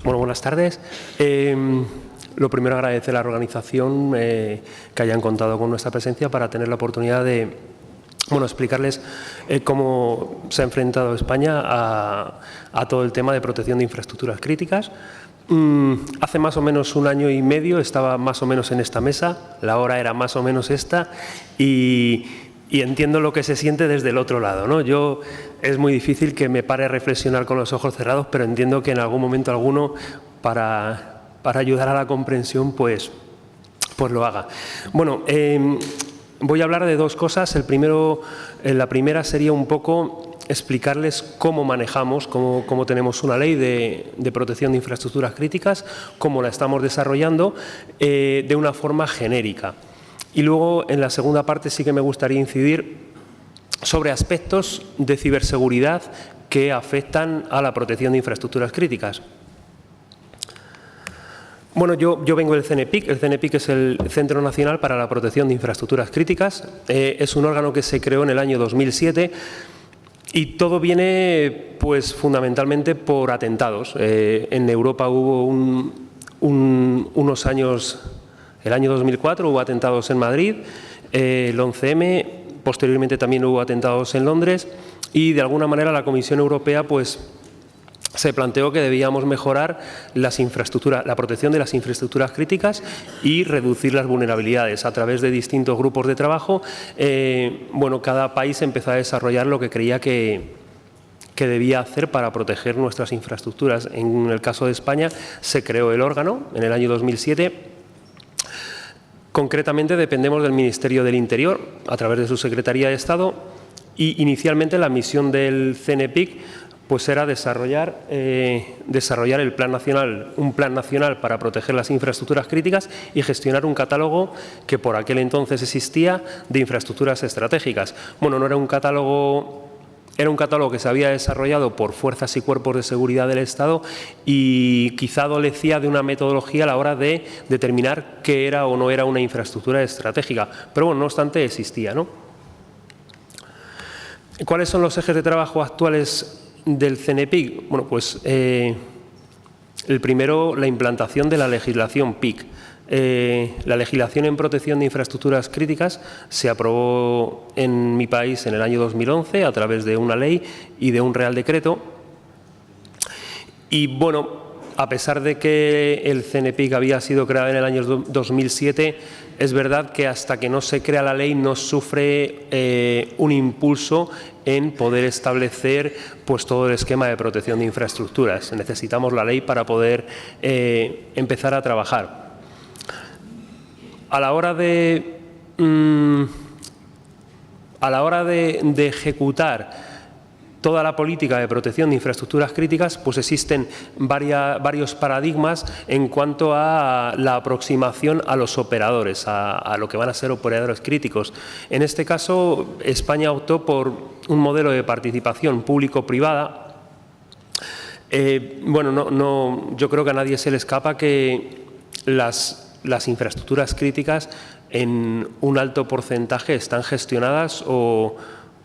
Bueno, buenas tardes. Lo primero, agradecer a la organización que hayan contado con nuestra presencia para tener la oportunidad de explicarles cómo se ha enfrentado España a todo el tema de protección de infraestructuras críticas. Hace más o menos un año y medio estaba más o menos en esta mesa, la hora era más o menos esta y entiendo lo que se siente desde el otro lado, ¿no? Es muy difícil que me pare a reflexionar con los ojos cerrados, pero entiendo que en algún momento alguno, para ayudar a la comprensión, pues lo haga. Bueno, voy a hablar de dos cosas. La primera sería un poco explicarles cómo manejamos, cómo tenemos una ley de protección de infraestructuras críticas, cómo la estamos desarrollando de una forma genérica. Y luego, en la segunda parte, sí que me gustaría incidir sobre aspectos de ciberseguridad que afectan a la protección de infraestructuras críticas. Bueno, yo vengo del CNPIC. El CNPIC es el Centro Nacional para la Protección de Infraestructuras Críticas. Es un órgano que se creó en el año 2007 y todo viene, pues, fundamentalmente por atentados. En Europa hubo unos años. El año 2004 hubo atentados en Madrid, el 11M, posteriormente también hubo atentados en Londres y de alguna manera la Comisión Europea pues se planteó que debíamos mejorar la protección de las infraestructuras críticas y reducir las vulnerabilidades a través de distintos grupos de trabajo. Cada país empezó a desarrollar lo que creía que debía hacer para proteger nuestras infraestructuras. En el caso de España se creó el órgano en el año 2007. Concretamente dependemos del Ministerio del Interior a través de su Secretaría de Estado y inicialmente la misión del CNPIC pues era desarrollar el plan nacional, un plan nacional para proteger las infraestructuras críticas y gestionar un catálogo que por aquel entonces existía de infraestructuras estratégicas. Bueno, no era un catálogo. Era un catálogo que se había desarrollado por fuerzas y cuerpos de seguridad del Estado y quizá adolecía de una metodología a la hora de determinar qué era o no era una infraestructura estratégica. Pero bueno, no obstante, existía, ¿no? ¿Cuáles son los ejes de trabajo actuales del CNPIC? Bueno, pues el primero, la implantación de la legislación PIC. La legislación en protección de infraestructuras críticas se aprobó en mi país en el año 2011 a través de una ley y de un Real Decreto. Y bueno, a pesar de que el CNPIC había sido creado en el año 2007, es verdad que hasta que no se crea la ley no sufre un impulso en poder establecer pues todo el esquema de protección de infraestructuras. Necesitamos la ley para poder empezar a trabajar. A la hora de ejecutar toda la política de protección de infraestructuras críticas, pues existen varios paradigmas en cuanto a la aproximación a los operadores, a lo que van a ser operadores críticos. En este caso, España optó por un modelo de participación público-privada. Yo creo que a nadie se le escapa que las infraestructuras críticas en un alto porcentaje están gestionadas o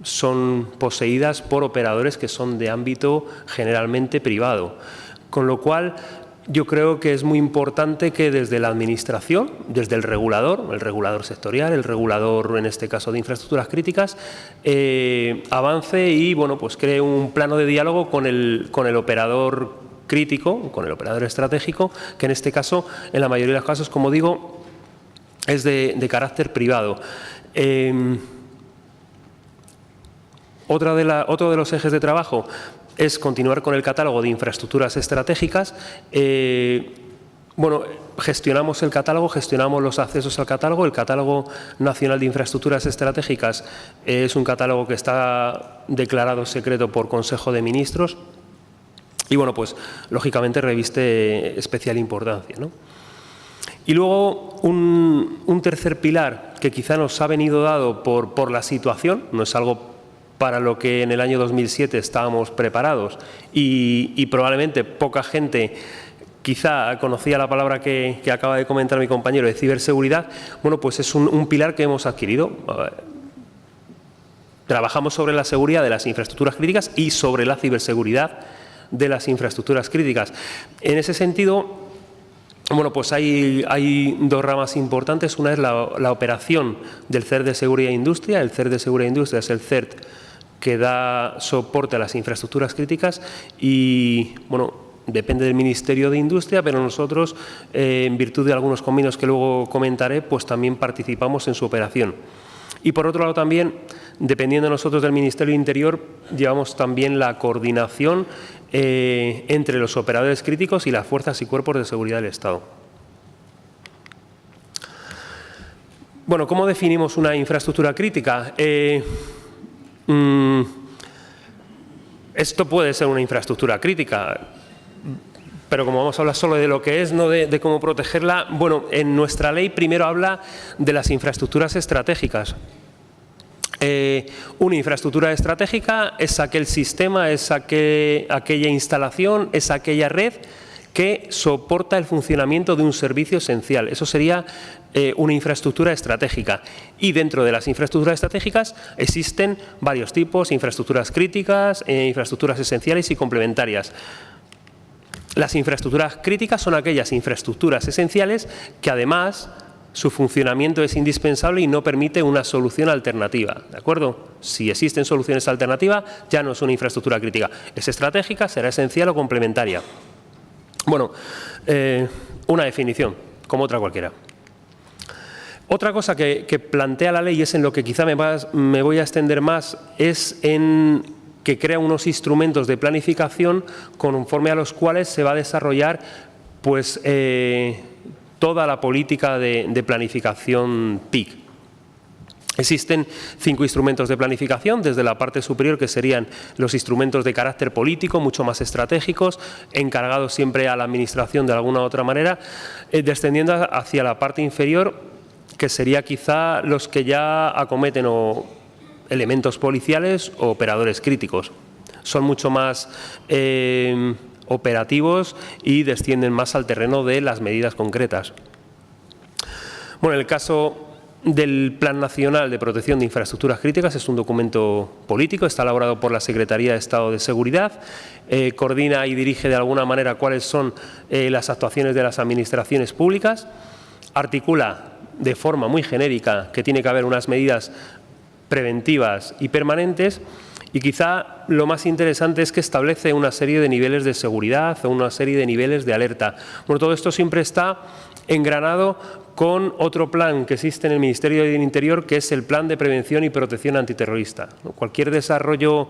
son poseídas por operadores que son de ámbito generalmente privado. Con lo cual, yo creo que es muy importante que desde la Administración, desde el regulador sectorial, el regulador en este caso de infraestructuras críticas, avance y pues cree un plano de diálogo con el operador crítico, con el operador estratégico, que en este caso, en la mayoría de los casos, como digo, es de carácter privado. Otro de los ejes de trabajo es continuar con el catálogo de infraestructuras estratégicas. Gestionamos el catálogo, gestionamos los accesos al catálogo. El Catálogo Nacional de Infraestructuras Estratégicas es un catálogo que está declarado secreto por Consejo de Ministros. Y pues lógicamente reviste especial importancia, ¿no? Y luego un tercer pilar que quizá nos ha venido dado por la situación, no es algo para lo que en el año 2007 estábamos preparados y probablemente poca gente quizá conocía la palabra que acaba de comentar mi compañero de ciberseguridad. Pues es un pilar que hemos adquirido. Trabajamos sobre la seguridad de las infraestructuras críticas y sobre la ciberseguridad de las infraestructuras críticas. En ese sentido, bueno, pues hay dos ramas importantes. Una es la operación del CERT de Seguridad e Industria. El CERT de Seguridad e Industria es el CERT que da soporte a las infraestructuras críticas y, bueno, depende del Ministerio de Industria, pero nosotros, en virtud de algunos convenios que luego comentaré, pues también participamos en su operación. Y por otro lado también, dependiendo nosotros del Ministerio de Interior, llevamos también la coordinación entre los operadores críticos y las fuerzas y cuerpos de seguridad del Estado. Bueno, ¿cómo definimos una infraestructura crítica? Esto puede ser una infraestructura crítica, pero como vamos a hablar solo de lo que es, no de cómo protegerla, bueno, en nuestra ley primero habla de las infraestructuras estratégicas. Una infraestructura estratégica es aquel sistema, es aquella instalación, es aquella red que soporta el funcionamiento de un servicio esencial. Eso sería una infraestructura estratégica. Y dentro de las infraestructuras estratégicas existen varios tipos: infraestructuras críticas, infraestructuras esenciales y complementarias. Las infraestructuras críticas son aquellas infraestructuras esenciales que además su funcionamiento es indispensable y no permite una solución alternativa, ¿de acuerdo? Si existen soluciones alternativas, ya no es una infraestructura crítica. Es estratégica, será esencial o complementaria. Bueno, una definición, como otra cualquiera. Otra cosa que plantea la ley, es en lo que quizá me voy a extender más, es en que crea unos instrumentos de planificación conforme a los cuales se va a desarrollar pues, toda la política de planificación TIC. Existen 5 instrumentos de planificación, desde la parte superior, que serían los instrumentos de carácter político, mucho más estratégicos, encargados siempre a la Administración de alguna u otra manera, descendiendo hacia la parte inferior, que sería quizá los que ya acometen elementos policiales o operadores críticos. Son mucho más operativos y descienden más al terreno de las medidas concretas. Bueno, en el caso del Plan Nacional de Protección de Infraestructuras Críticas, es un documento político, está elaborado por la Secretaría de Estado de Seguridad, coordina y dirige de alguna manera cuáles son las actuaciones de las administraciones públicas, articula de forma muy genérica que tiene que haber unas medidas preventivas y permanentes, y quizá lo más interesante es que establece una serie de niveles de seguridad o una serie de niveles de alerta. Bueno, todo esto siempre está engranado con otro plan que existe en el Ministerio del Interior, que es el Plan de Prevención y Protección Antiterrorista. Cualquier desarrollo,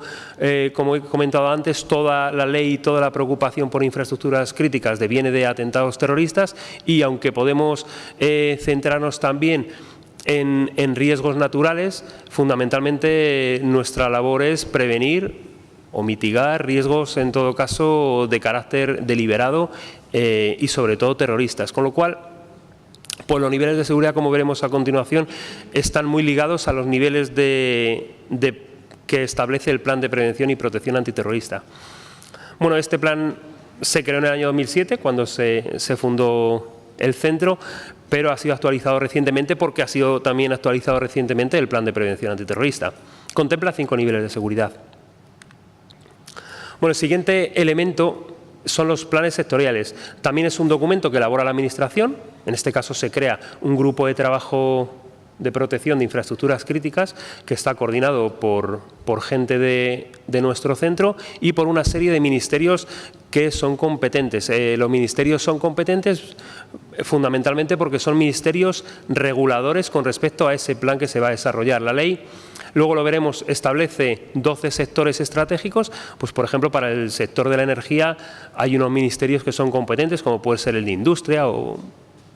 como he comentado antes, toda la ley y toda la preocupación por infraestructuras críticas deviene de atentados terroristas, y aunque podemos centrarnos también en riesgos naturales, fundamentalmente nuestra labor es prevenir o mitigar riesgos, en todo caso, de carácter deliberado y sobre todo terroristas. Con lo cual, pues los niveles de seguridad, como veremos a continuación, están muy ligados a los niveles que establece el Plan de Prevención y Protección Antiterrorista. Bueno, este plan se creó en el año 2007, cuando se fundó el centro, pero ha sido actualizado recientemente porque ha sido también actualizado recientemente el Plan de Prevención Antiterrorista. Contempla 5 niveles de seguridad. Bueno, el siguiente elemento son los planes sectoriales. También es un documento que elabora la Administración. En este caso se crea un grupo de trabajo de protección de infraestructuras críticas que está coordinado por gente de nuestro centro y por una serie de ministerios que son competentes. Los ministerios son competentes fundamentalmente porque son ministerios reguladores con respecto a ese plan que se va a desarrollar. La ley, luego lo veremos, establece 12 sectores estratégicos. Pues, por ejemplo, para el sector de la energía hay unos ministerios que son competentes, como puede ser el de Industria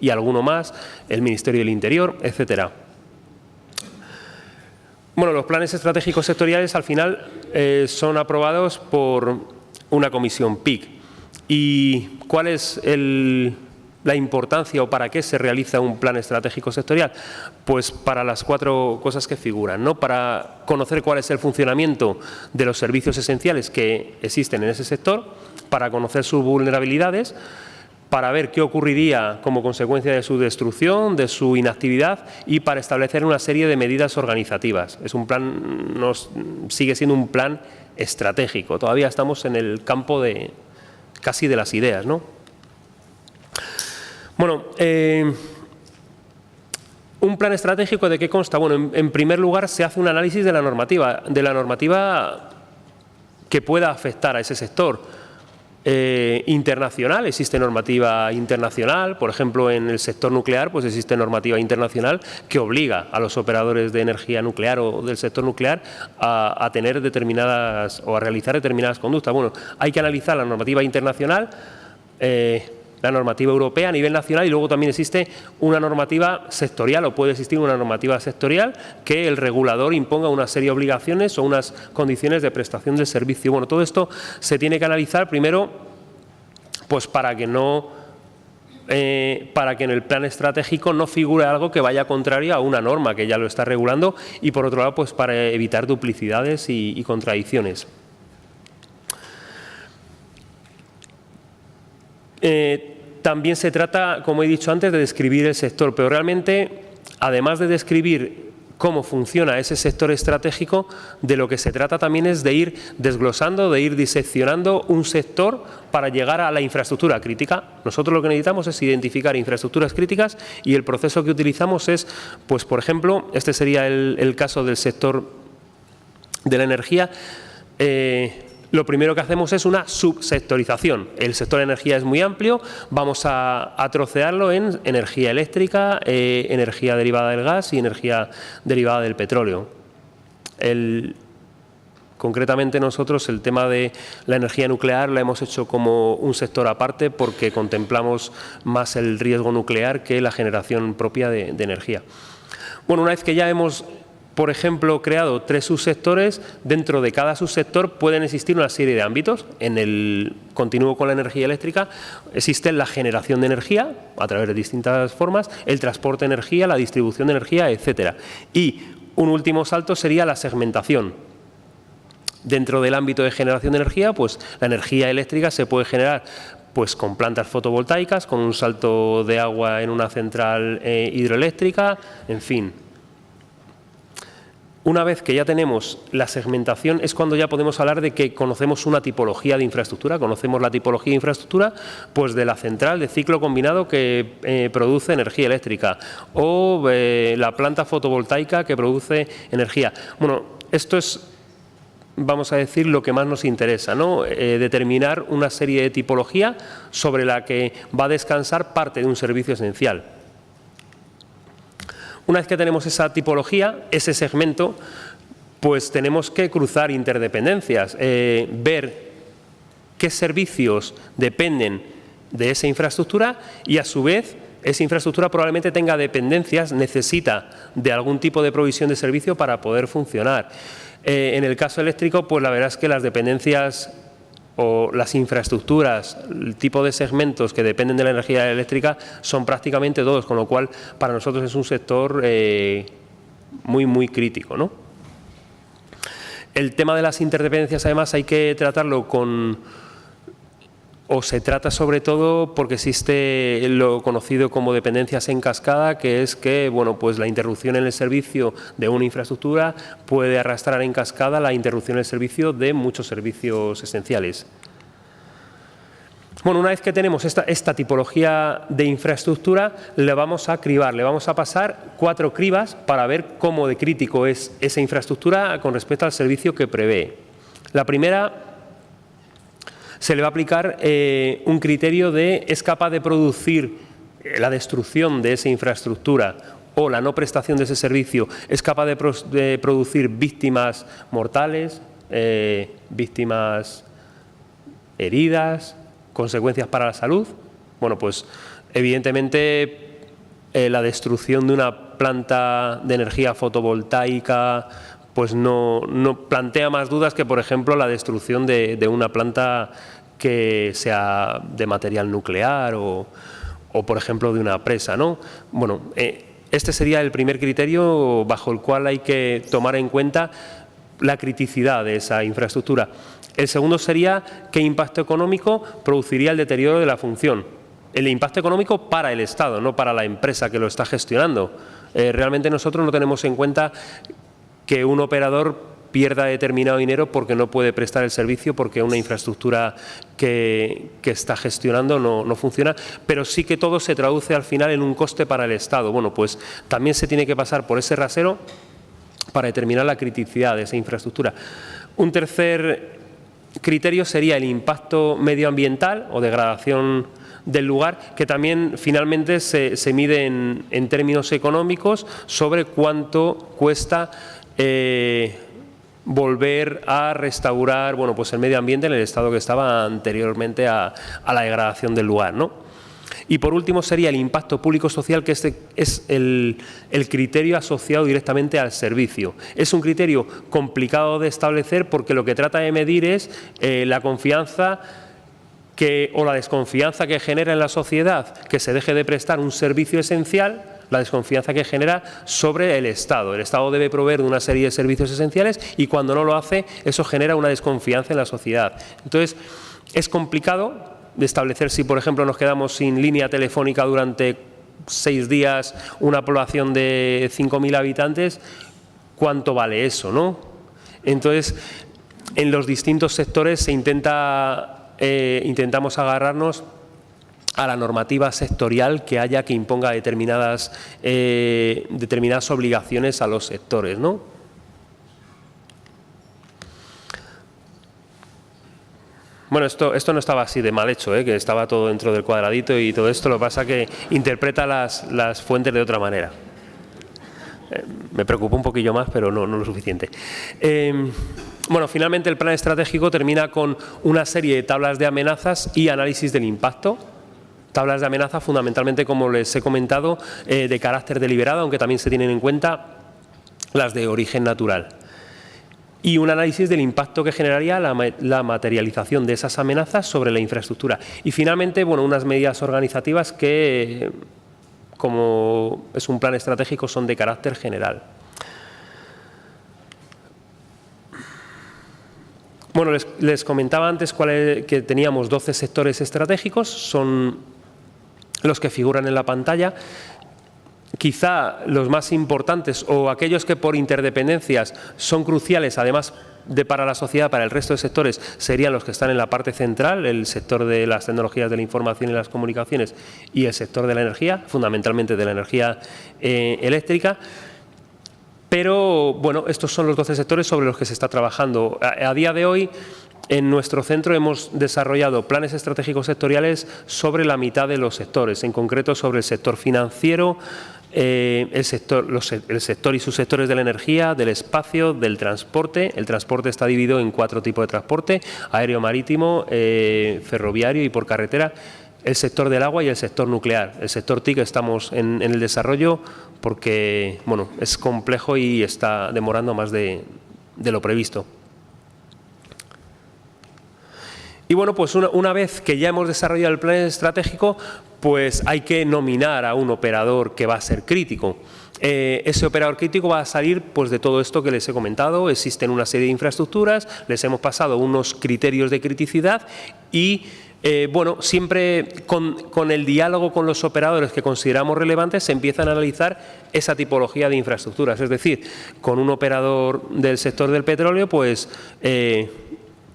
y alguno más, el Ministerio del Interior, etcétera. Bueno, los planes estratégicos sectoriales al final son aprobados por una comisión PIC. ¿Y cuál es la importancia o para qué se realiza un plan estratégico sectorial? Pues para las 4 cosas que figuran, ¿no? Para conocer cuál es el funcionamiento de los servicios esenciales que existen en ese sector, para conocer sus vulnerabilidades, para ver qué ocurriría como consecuencia de su destrucción, de su inactividad y para establecer una serie de medidas organizativas. Es un plan, sigue siendo un plan estratégico. Todavía estamos en el campo casi de las ideas, ¿no? Bueno, un plan estratégico, ¿de qué consta? Bueno, en primer lugar se hace un análisis de la normativa que pueda afectar a ese sector. Internacional, existe normativa internacional, por ejemplo en el sector nuclear pues existe normativa internacional que obliga a los operadores de energía nuclear o del sector nuclear a tener determinadas o a realizar determinadas conductas. Bueno, hay que analizar la normativa internacional, la normativa europea a nivel nacional y luego también existe una normativa sectorial o puede existir una normativa sectorial que el regulador imponga una serie de obligaciones o unas condiciones de prestación del servicio. Bueno, todo esto se tiene que analizar primero pues para que en el plan estratégico no figure algo que vaya contrario a una norma que ya lo está regulando y por otro lado pues para evitar duplicidades y contradicciones. También se trata, como he dicho antes, de describir el sector, pero realmente, además de describir cómo funciona ese sector estratégico, de lo que se trata también es de ir desglosando, de ir diseccionando un sector para llegar a la infraestructura crítica. Nosotros lo que necesitamos es identificar infraestructuras críticas y el proceso que utilizamos es, pues por ejemplo, este sería el caso del sector de la energía. Lo primero que hacemos es una subsectorización. El sector de energía es muy amplio, vamos a trocearlo en energía eléctrica, energía derivada del gas y energía derivada del petróleo. Concretamente nosotros el tema de la energía nuclear la hemos hecho como un sector aparte porque contemplamos más el riesgo nuclear que la generación propia de energía. Bueno, una vez que ya hemos por ejemplo, creado 3 subsectores, dentro de cada subsector pueden existir una serie de ámbitos. En el continuo con la energía eléctrica existe la generación de energía a través de distintas formas, el transporte de energía, la distribución de energía, etcétera. Y un último salto sería la segmentación. Dentro del ámbito de generación de energía, pues la energía eléctrica se puede generar pues con plantas fotovoltaicas, con un salto de agua en una central hidroeléctrica, en fin. Una vez que ya tenemos la segmentación es cuando ya podemos hablar de que conocemos una tipología de infraestructura, conocemos la tipología de infraestructura pues de la central de ciclo combinado que produce energía eléctrica o la planta fotovoltaica que produce energía. Bueno, esto es, vamos a decir, lo que más nos interesa, ¿no? Determinar una serie de tipología sobre la que va a descansar parte de un servicio esencial. Una vez que tenemos esa tipología, ese segmento, pues tenemos que cruzar interdependencias, ver qué servicios dependen de esa infraestructura y a su vez esa infraestructura probablemente tenga dependencias, necesita de algún tipo de provisión de servicio para poder funcionar. En el caso eléctrico, pues la verdad es que las dependencias o las infraestructuras, el tipo de segmentos que dependen de la energía eléctrica son prácticamente todos, con lo cual para nosotros es un sector muy crítico, ¿no? El tema de las interdependencias además hay que tratarlo se trata sobre todo porque existe lo conocido como dependencias en cascada, que es que bueno, pues la interrupción en el servicio de una infraestructura puede arrastrar en cascada la interrupción en el servicio de muchos servicios esenciales. Bueno, una vez que tenemos esta tipología de infraestructura, le vamos a cribar, le vamos a pasar 4 cribas para ver cómo de crítico es esa infraestructura con respecto al servicio que prevé. La primera, se le va a aplicar un criterio de es capaz de producir la destrucción de esa infraestructura o la no prestación de ese servicio, es capaz de producir víctimas mortales, víctimas heridas, consecuencias para la salud. Bueno, pues evidentemente la destrucción de una planta de energía fotovoltaica pues no plantea más dudas que, por ejemplo, la destrucción de una planta que sea de material nuclear o por ejemplo, de una presa, ¿no? Bueno, este sería el primer criterio bajo el cual hay que tomar en cuenta la criticidad de esa infraestructura. El segundo sería qué impacto económico produciría el deterioro de la función. el impacto económico para el Estado, no para la empresa que lo está gestionando. Realmente nosotros no tenemos en cuenta que un operador pierda determinado dinero porque no puede prestar el servicio, porque una infraestructura que está gestionando no funciona, pero sí que todo se traduce al final en un coste para el Estado. Bueno, pues también se tiene que pasar por ese rasero para determinar la criticidad de esa infraestructura. Un tercer criterio sería el impacto medioambiental o degradación del lugar, que también finalmente se mide en términos económicos sobre cuánto cuesta volver a restaurar, bueno, pues el medio ambiente en el estado que estaba anteriormente a la degradación del lugar, ¿no? Y por último sería el impacto público-social, que este es el criterio asociado directamente al servicio. Es un criterio complicado de establecer porque lo que trata de medir es la confianza o la desconfianza que genera en la sociedad que se deje de prestar un servicio esencial, la desconfianza que genera sobre el Estado. El Estado debe proveer de una serie de servicios esenciales y cuando no lo hace, eso genera una desconfianza en la sociedad. Entonces, es complicado de establecer si, por ejemplo, nos quedamos sin línea telefónica durante 6 días, una población de 5.000 habitantes, ¿cuánto vale eso, no? Entonces, en los distintos sectores intentamos agarrarnos a la normativa sectorial que haya, que imponga determinadas obligaciones a los sectores, ¿no? Bueno, esto no estaba así de mal hecho, que estaba todo dentro del cuadradito y todo esto, lo que pasa es que interpreta las fuentes de otra manera. Me preocupó un poquillo más, pero no lo suficiente. Bueno, finalmente el plan estratégico termina con una serie de tablas de amenazas y análisis del impacto. Tablas de amenaza fundamentalmente, como les he comentado, de carácter deliberado, aunque también se tienen en cuenta las de origen natural. Y un análisis del impacto que generaría la materialización de esas amenazas sobre la infraestructura. Y finalmente, bueno, unas medidas organizativas que, como es un plan estratégico, son de carácter general. Bueno, les comentaba antes que teníamos 12 sectores estratégicos, son los que figuran en la pantalla. Quizá los más importantes o aquellos que por interdependencias son cruciales, además para la sociedad, para el resto de sectores, serían los que están en la parte central, el sector de las tecnologías de la información y las comunicaciones y el sector de la energía, fundamentalmente de la energía eléctrica. Pero, bueno, estos son los 12 sectores sobre los que se está trabajando. A día de hoy, en nuestro centro hemos desarrollado planes estratégicos sectoriales sobre la mitad de los sectores, en concreto sobre el sector financiero, el sector y subsectores de la energía, del espacio, del transporte. El transporte está dividido en 4 tipos de transporte: aéreo, marítimo, ferroviario y por carretera. El sector del agua y el sector nuclear. El sector TIC estamos en el desarrollo porque, bueno, es complejo y está demorando más de lo previsto. Y bueno, pues una vez que ya hemos desarrollado el plan estratégico, pues hay que nominar a un operador que va a ser crítico. Ese operador crítico va a salir pues de todo esto que les he comentado. Existen una serie de infraestructuras, les hemos pasado unos criterios de criticidad y bueno, siempre con el diálogo con los operadores que consideramos relevantes se empiezan a analizar esa tipología de infraestructuras. Es decir, con un operador del sector del petróleo, pues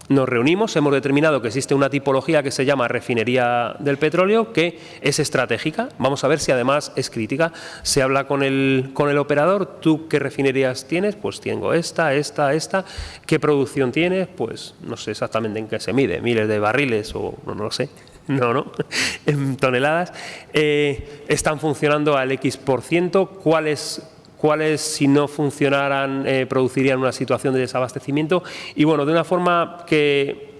nos reunimos, hemos determinado que existe una tipología que se llama refinería del petróleo, que es estratégica. Vamos a ver si además es crítica. Se habla con el operador. ¿Tú qué refinerías tienes? Pues tengo esta. ¿Qué producción tienes? Pues no sé exactamente en qué se mide, miles de barriles o no lo sé. No, en toneladas. Están funcionando al X%. ¿Cuáles, si no funcionaran, producirían una situación de desabastecimiento? Y bueno, de una forma que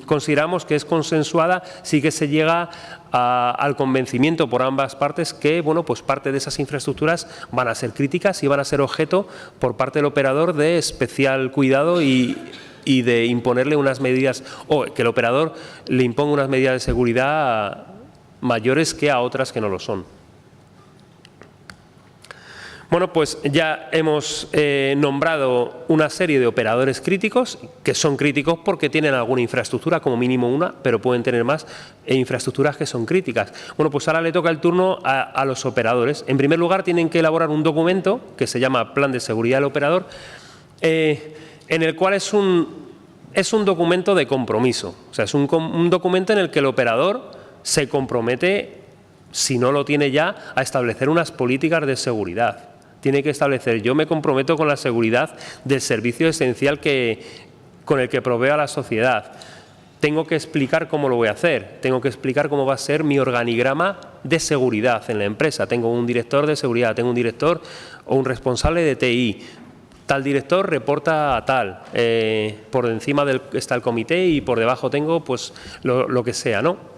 consideramos que es consensuada, sí que se llega al convencimiento por ambas partes que, bueno, pues parte de esas infraestructuras van a ser críticas y van a ser objeto por parte del operador de especial cuidado y de imponerle unas medidas, o que el operador le imponga unas medidas de seguridad mayores que a otras que no lo son. Bueno, pues ya hemos nombrado una serie de operadores críticos, que son críticos porque tienen alguna infraestructura, como mínimo una, pero pueden tener más infraestructuras que son críticas. Bueno, pues ahora le toca el turno a los operadores. En primer lugar, tienen que elaborar un documento que se llama Plan de Seguridad del Operador, en el cual es un documento de compromiso. O sea, es un documento en el que el operador se compromete, si no lo tiene ya, a establecer unas políticas de seguridad. Tiene que establecer, yo me comprometo con la seguridad del servicio esencial con el que proveo a la sociedad. Tengo que explicar cómo lo voy a hacer, tengo que explicar cómo va a ser mi organigrama de seguridad en la empresa. Tengo un director de seguridad, tengo un director o un responsable de TI. Tal director reporta a tal, por encima está el comité y por debajo tengo pues lo que sea, ¿no?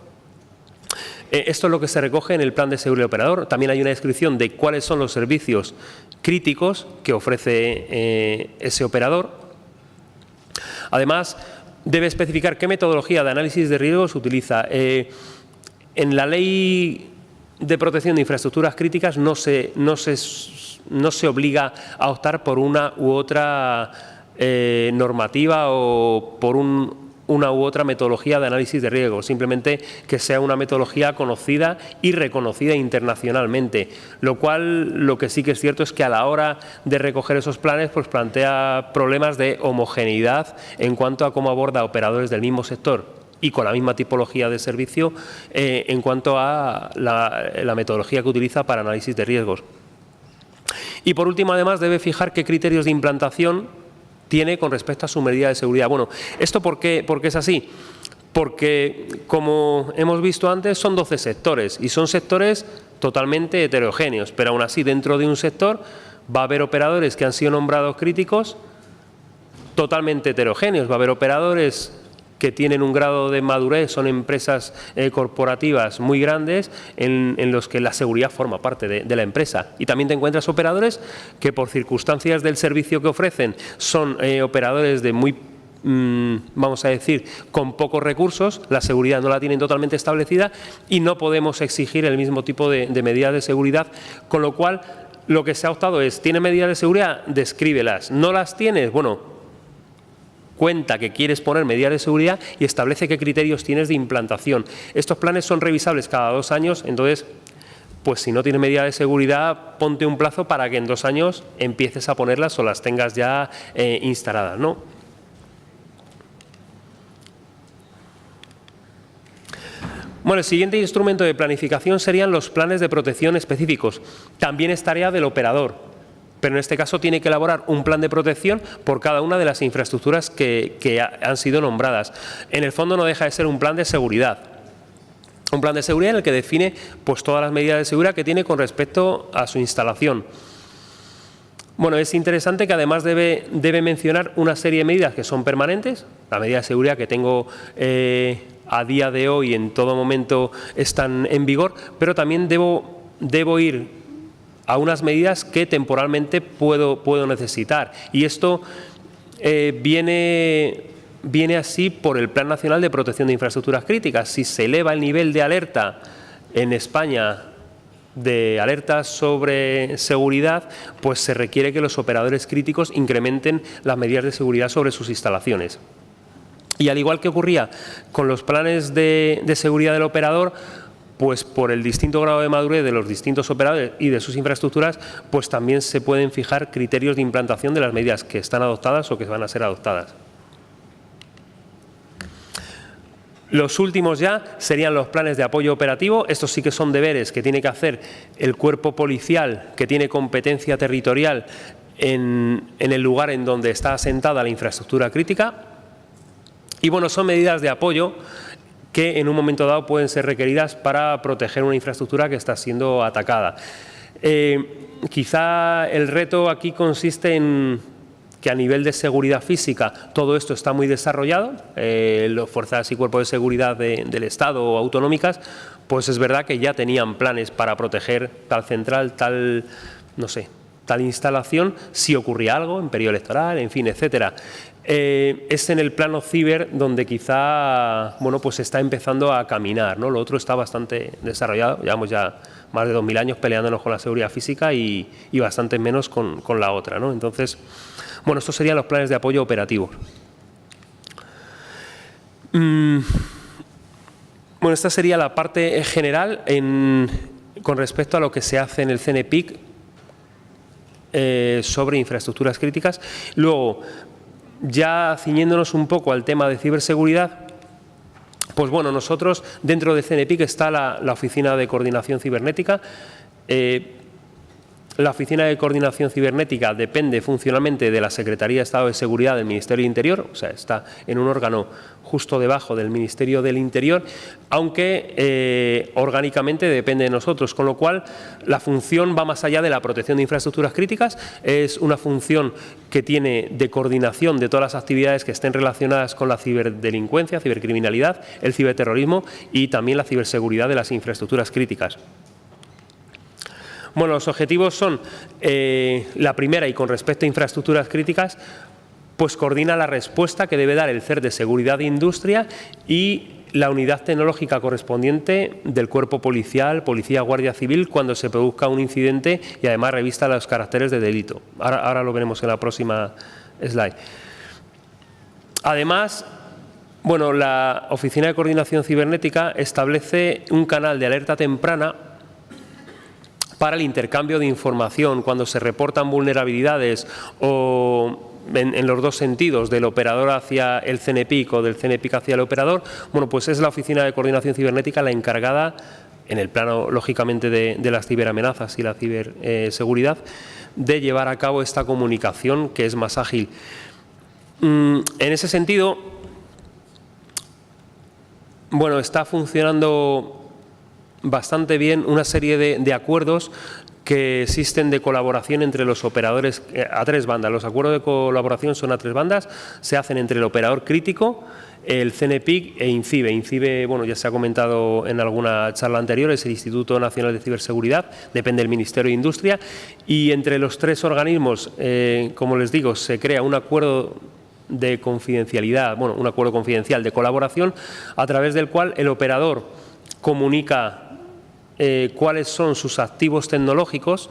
Esto es lo que se recoge en el plan de seguridad del operador. También hay una descripción de cuáles son los servicios críticos que ofrece ese operador. Además, debe especificar qué metodología de análisis de riesgos se utiliza. En la Ley de Protección de Infraestructuras Críticas no se obliga a optar por una u otra normativa o por una u otra metodología de análisis de riesgos, simplemente que sea una metodología conocida y reconocida internacionalmente, lo cual lo que sí que es cierto es que a la hora de recoger esos planes pues plantea problemas de homogeneidad en cuanto a cómo aborda operadores del mismo sector y con la misma tipología de servicio en cuanto a la metodología que utiliza para análisis de riesgos. Y por último, además, debe fijar qué criterios de implantación tiene con respecto a su medida de seguridad. Bueno, ¿esto por qué es así? Porque, como hemos visto antes, son 12 sectores y son sectores totalmente heterogéneos, pero aún así dentro de un sector va a haber operadores que han sido nombrados críticos totalmente heterogéneos. Va a haber operadores que tienen un grado de madurez, son empresas corporativas muy grandes en los que la seguridad forma parte de la empresa. Y también te encuentras operadores que por circunstancias del servicio que ofrecen son operadores de muy, vamos a decir, con pocos recursos, la seguridad no la tienen totalmente establecida y no podemos exigir el mismo tipo de medidas de seguridad, con lo cual lo que se ha optado es, ¿tienes medidas de seguridad? Descríbelas. ¿No las tienes? Bueno, cuenta que quieres poner medidas de seguridad y establece qué criterios tienes de implantación. Estos planes son revisables cada 2 años, entonces, pues si no tienes medidas de seguridad, ponte un plazo para que en 2 años empieces a ponerlas o las tengas ya instaladas, ¿no? Bueno, el siguiente instrumento de planificación serían los planes de protección específicos. También es tarea del operador, pero en este caso tiene que elaborar un plan de protección por cada una de las infraestructuras que han sido nombradas. En el fondo no deja de ser un plan de seguridad. Un plan de seguridad en el que define pues, todas las medidas de seguridad que tiene con respecto a su instalación. Bueno, es interesante que además debe mencionar una serie de medidas que son permanentes. La medida de seguridad que tengo a día de hoy en todo momento están en vigor, pero también debo ir a unas medidas que temporalmente puedo necesitar. Y esto viene así por el Plan Nacional de Protección de Infraestructuras Críticas. Si se eleva el nivel de alerta en España, de alertas sobre seguridad, pues se requiere que los operadores críticos incrementen las medidas de seguridad sobre sus instalaciones. Y al igual que ocurría con los planes de seguridad del operador, pues por el distinto grado de madurez de los distintos operadores y de sus infraestructuras, pues también se pueden fijar criterios de implantación de las medidas que están adoptadas o que van a ser adoptadas. Los últimos ya serían los planes de apoyo operativo. Estos sí que son deberes que tiene que hacer el cuerpo policial, que tiene competencia territorial en el lugar en donde está asentada la infraestructura crítica. Y bueno, son medidas de apoyo que en un momento dado pueden ser requeridas para proteger una infraestructura que está siendo atacada. Quizá el reto aquí consiste en que a nivel de seguridad física todo esto está muy desarrollado. Las fuerzas y cuerpos de seguridad del Estado o autonómicas, pues es verdad que ya tenían planes para proteger tal central, tal instalación, si ocurría algo en periodo electoral, en fin, etcétera. es en el plano ciber donde quizá, bueno, pues está empezando a caminar, ¿no? Lo otro está bastante desarrollado, llevamos ya más de 2000 años peleándonos con la seguridad física y bastante menos con la otra, ¿no? Entonces, bueno, estos serían los planes de apoyo operativo. Bueno, esta sería la parte general con respecto a lo que se hace en el CNPIC sobre infraestructuras críticas. Luego, ya ciñéndonos un poco al tema de ciberseguridad, pues bueno, nosotros dentro de CNPIC está la Oficina de Coordinación Cibernética. La Oficina de Coordinación Cibernética depende funcionalmente de la Secretaría de Estado de Seguridad del Ministerio del Interior, o sea, está en un órgano justo debajo del Ministerio del Interior, aunque orgánicamente depende de nosotros, con lo cual la función va más allá de la protección de infraestructuras críticas, es una función que tiene de coordinación de todas las actividades que estén relacionadas con la ciberdelincuencia, cibercriminalidad, el ciberterrorismo y también la ciberseguridad de las infraestructuras críticas. Bueno, los objetivos son, la primera, y con respecto a infraestructuras críticas, pues coordina la respuesta que debe dar el CERT de Seguridad e Industria y la unidad tecnológica correspondiente del cuerpo policial, policía, guardia civil, cuando se produzca un incidente y además revista los caracteres de delito. Ahora lo veremos en la próxima slide. Además, bueno, la Oficina de Coordinación Cibernética establece un canal de alerta temprana para el intercambio de información cuando se reportan vulnerabilidades o en los dos sentidos, del operador hacia el CNPIC o del CNPIC hacia el operador. Bueno, pues es la Oficina de Coordinación Cibernética la encargada, en el plano lógicamente de las ciberamenazas y la ciberseguridad, de llevar a cabo esta comunicación que es más ágil. En ese sentido, bueno, está funcionando bastante bien una serie de acuerdos que existen de colaboración entre los operadores a tres bandas. Los acuerdos de colaboración son a tres bandas, se hacen entre el operador crítico, el CNPIC e INCIBE. INCIBE, bueno, ya se ha comentado en alguna charla anterior, es el Instituto Nacional de Ciberseguridad, depende del Ministerio de Industria, y entre los tres organismos, como les digo, se crea un acuerdo de confidencialidad, bueno, un acuerdo confidencial de colaboración, a través del cual el operador comunica cuáles son sus activos tecnológicos,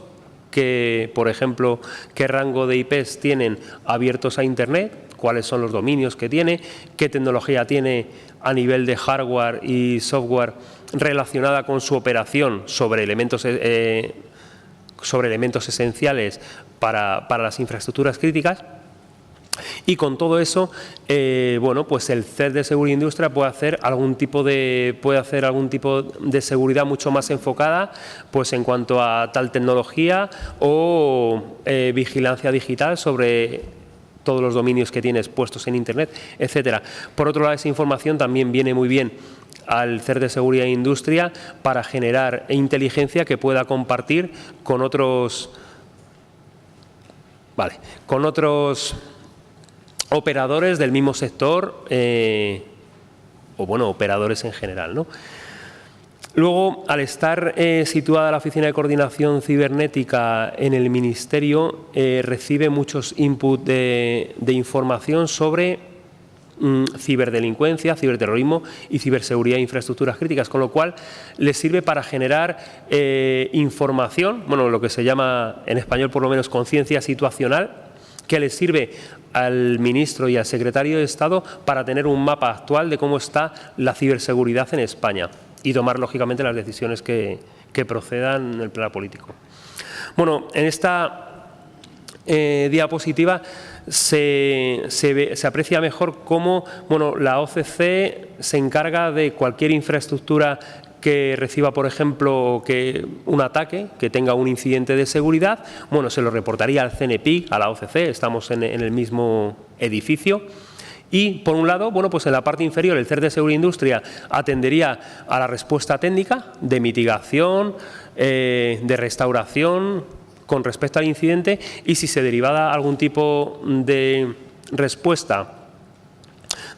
que, por ejemplo, qué rango de IPs tienen abiertos a Internet, cuáles son los dominios que tiene, qué tecnología tiene a nivel de hardware y software relacionada con su operación sobre elementos esenciales para las infraestructuras críticas. Y con todo eso, bueno, pues el CERT de Seguridad e Industria puede hacer algún tipo de seguridad mucho más enfocada, pues en cuanto a tal tecnología o vigilancia digital sobre todos los dominios que tienes puestos en Internet, etcétera. Por otro lado, esa información también viene muy bien al CERT de Seguridad e Industria para generar inteligencia que pueda compartir con otros, operadores del mismo sector o, bueno, operadores en general, ¿no? Luego, al estar situada la Oficina de Coordinación Cibernética en el Ministerio, recibe muchos inputs de información sobre ciberdelincuencia, ciberterrorismo y ciberseguridad de infraestructuras críticas, con lo cual le sirve para generar información, bueno, lo que se llama en español por lo menos conciencia situacional, que le sirve al ministro y al secretario de Estado para tener un mapa actual de cómo está la ciberseguridad en España y tomar, lógicamente, las decisiones que procedan en el plano político. Bueno, en esta diapositiva se aprecia mejor cómo, bueno, la OCC se encarga de cualquier infraestructura que reciba, por ejemplo, un ataque, que tenga un incidente de seguridad, bueno, se lo reportaría al CNPIC, a la OCC, estamos en el mismo edificio. Y, por un lado, bueno, pues en la parte inferior, el CERT de Seguridad e Industria atendería a la respuesta técnica de mitigación, de restauración con respecto al incidente, y si se derivara algún tipo de respuesta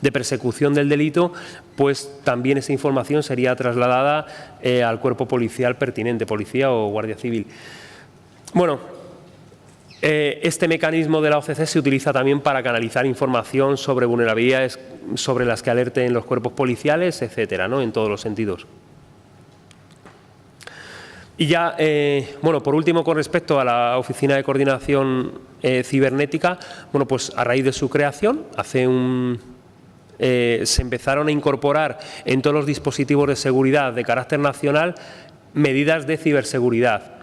de persecución del delito, pues también esa información sería trasladada al cuerpo policial pertinente, policía o guardia civil. Bueno, Este mecanismo de la OCC se utiliza también para canalizar información sobre vulnerabilidades sobre las que alerten los cuerpos policiales, etcétera, ¿no? En todos los sentidos. Y ya, bueno, por último, con respecto a la Oficina de Coordinación Cibernética, bueno, pues a raíz de su creación, se empezaron a incorporar en todos los dispositivos de seguridad de carácter nacional medidas de ciberseguridad.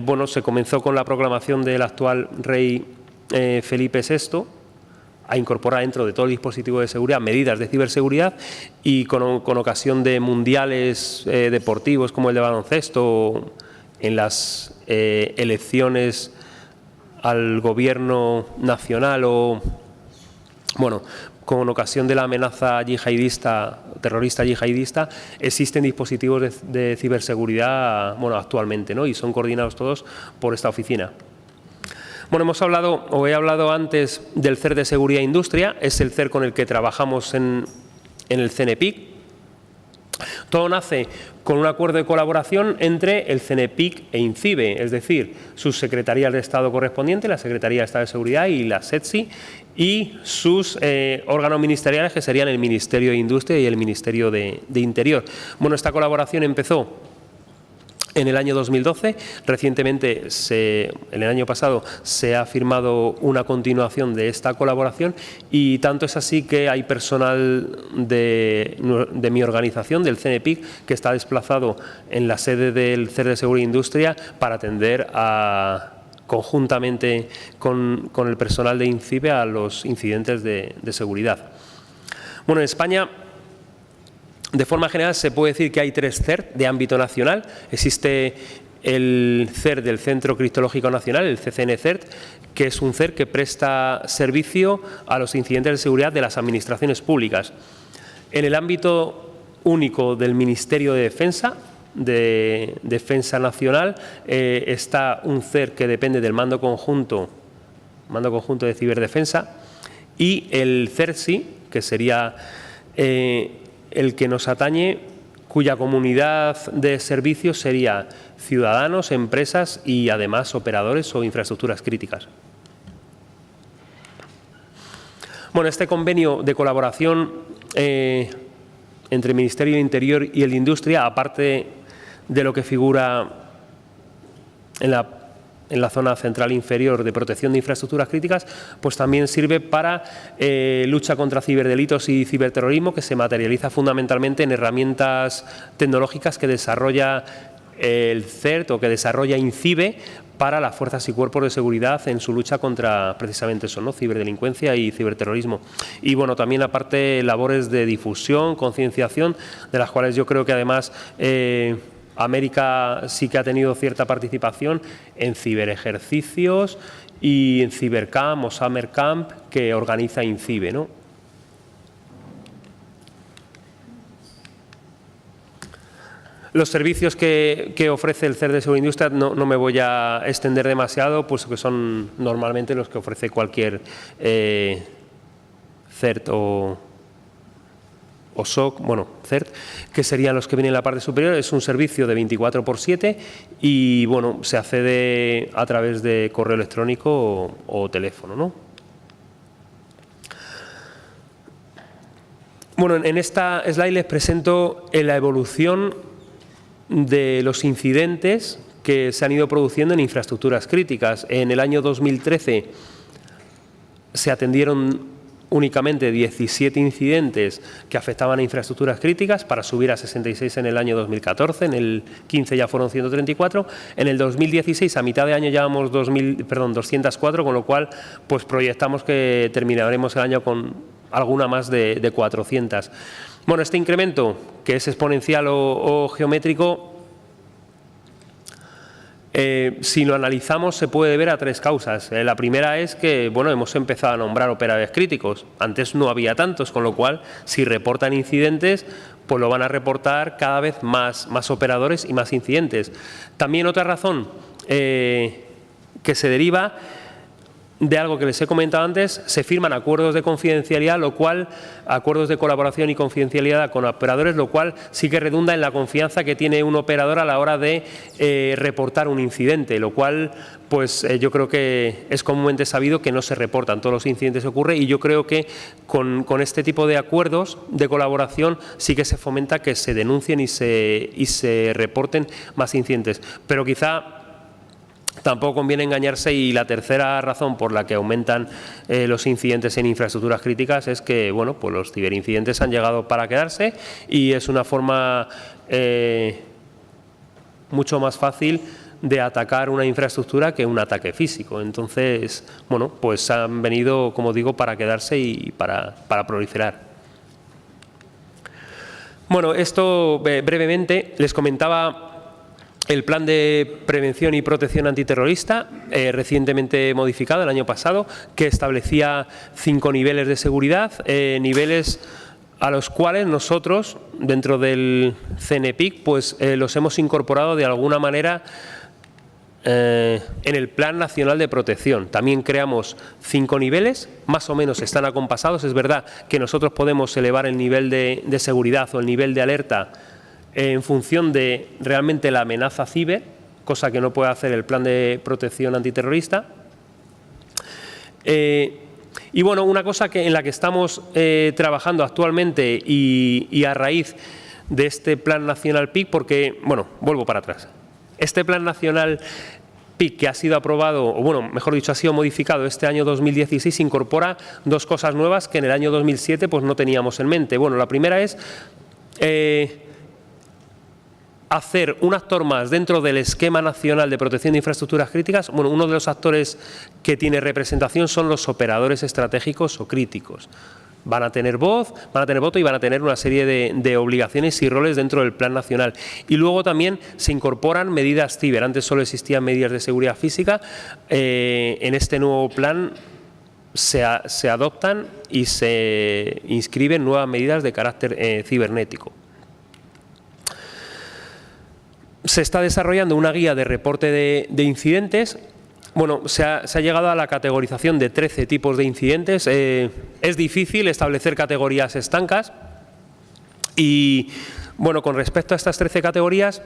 Bueno, se comenzó con la proclamación del actual rey Felipe VI a incorporar dentro de todo el dispositivo de seguridad medidas de ciberseguridad y con ocasión de mundiales deportivos como el de baloncesto, en las elecciones al gobierno nacional o, bueno, con ocasión de la amenaza yihadista, terrorista yihadista, existen dispositivos de ciberseguridad, bueno, actualmente, ¿no? Y son coordinados todos por esta oficina. Bueno, he hablado antes del CERT de Seguridad e Industria, es el CERT con el que trabajamos en el CNPIC. Todo nace con un acuerdo de colaboración entre el CNPIC e INCIBE, es decir, sus secretarías de Estado correspondientes, la Secretaría de Estado de Seguridad y la SETSI, y sus órganos ministeriales, que serían el Ministerio de Industria y el Ministerio de Interior. Bueno, esta colaboración empezó en el año 2012, recientemente, en el año pasado, se ha firmado una continuación de esta colaboración y tanto es así que hay personal de mi organización, del CNPIC, que está desplazado en la sede del CERT de Seguridad e Industria para atender conjuntamente con el personal de INCIBE a los incidentes de seguridad. Bueno, en España, de forma general, se puede decir que hay 3 CERT de ámbito nacional. Existe el CERT del Centro Criptológico Nacional, el CCN-CERT, que es un CERT que presta servicio a los incidentes de seguridad de las administraciones públicas. En el ámbito único del Ministerio de Defensa Nacional está un CERT que depende del Mando Conjunto de Ciberdefensa, y el CERSI, que sería el que nos atañe, cuya comunidad de servicios sería ciudadanos, empresas y además operadores o infraestructuras críticas. Bueno, este convenio de colaboración entre el Ministerio de Interior y el de Industria, aparte de lo que figura en la zona central inferior de protección de infraestructuras críticas, pues también sirve para lucha contra ciberdelitos y ciberterrorismo, que se materializa fundamentalmente en herramientas tecnológicas que desarrolla el CERT o que desarrolla INCIBE para las fuerzas y cuerpos de seguridad en su lucha contra precisamente eso, ¿no? Ciberdelincuencia y ciberterrorismo. Y bueno, también aparte labores de difusión, concienciación, de las cuales yo creo que además América sí que ha tenido cierta participación en ciberejercicios y en Cibercamp o Summer Camp que organiza INCIBE, ¿no? Los servicios que ofrece el CERT de Seguridad e Industria no me voy a extender demasiado, puesto que son normalmente los que ofrece cualquier CERT o SOC, bueno, CERT, que serían los que vienen en la parte superior. Es un servicio de 24/7 y, bueno, se accede a través de correo electrónico o teléfono, ¿no? Bueno, en esta slide les presento la evolución de los incidentes que se han ido produciendo en infraestructuras críticas. En el año 2013 se atendieron únicamente 17 incidentes que afectaban a infraestructuras críticas, para subir a 66 en el año 2014, en el 15 ya fueron 134, en el 2016 a mitad de año llevamos 204, con lo cual pues proyectamos que terminaremos el año con alguna más de 400. Bueno, este incremento, que es exponencial o geométrico, si lo analizamos se puede ver a 3 causas. La primera es que, bueno, hemos empezado a nombrar operadores críticos. Antes no había tantos, con lo cual si reportan incidentes, pues lo van a reportar cada vez más operadores y más incidentes. También otra razón que se deriva de algo que les he comentado antes, se firman acuerdos de confidencialidad, acuerdos de colaboración y confidencialidad con operadores, lo cual sí que redunda en la confianza que tiene un operador a la hora de reportar un incidente, lo cual pues yo creo que es comúnmente sabido que no se reportan todos los incidentes que ocurren, y yo creo que con este tipo de acuerdos de colaboración sí que se fomenta que se denuncien y se reporten más incidentes. Pero quizá tampoco conviene engañarse, y la tercera razón por la que aumentan los incidentes en infraestructuras críticas es que, bueno, pues los ciberincidentes han llegado para quedarse, y es una forma mucho más fácil de atacar una infraestructura que un ataque físico. Entonces, bueno, pues han venido, como digo, para quedarse y para proliferar. Bueno, esto brevemente les comentaba. El Plan de Prevención y Protección Antiterrorista, recientemente modificado el año pasado, que establecía 5 niveles de seguridad, niveles a los cuales nosotros, dentro del CNPIC, pues los hemos incorporado de alguna manera en el Plan Nacional de Protección. También creamos 5 niveles, más o menos están acompasados. Es verdad que nosotros podemos elevar el nivel de seguridad o el nivel de alerta en función de realmente la amenaza ciber, cosa que no puede hacer el Plan de Protección Antiterrorista. Y bueno, una cosa en la que estamos trabajando actualmente y a raíz de este Plan Nacional PIC, porque, bueno, vuelvo para atrás. Este Plan Nacional PIC, que ha sido aprobado, o bueno, mejor dicho, ha sido modificado este año 2016, incorpora 2 cosas nuevas que en el año 2007 pues no teníamos en mente. Bueno, la primera es hacer un actor más dentro del esquema nacional de protección de infraestructuras críticas. Bueno, uno de los actores que tiene representación son los operadores estratégicos o críticos. Van a tener voz, van a tener voto y van a tener una serie de obligaciones y roles dentro del plan nacional. Y luego también se incorporan medidas ciber. Antes solo existían medidas de seguridad física. En este nuevo plan se adoptan y se inscriben nuevas medidas de carácter cibernético. Se está desarrollando una guía de reporte de incidentes. Bueno, se ha llegado a la categorización de 13 tipos de incidentes. Es difícil establecer categorías estancas y, bueno, con respecto a estas 13 categorías,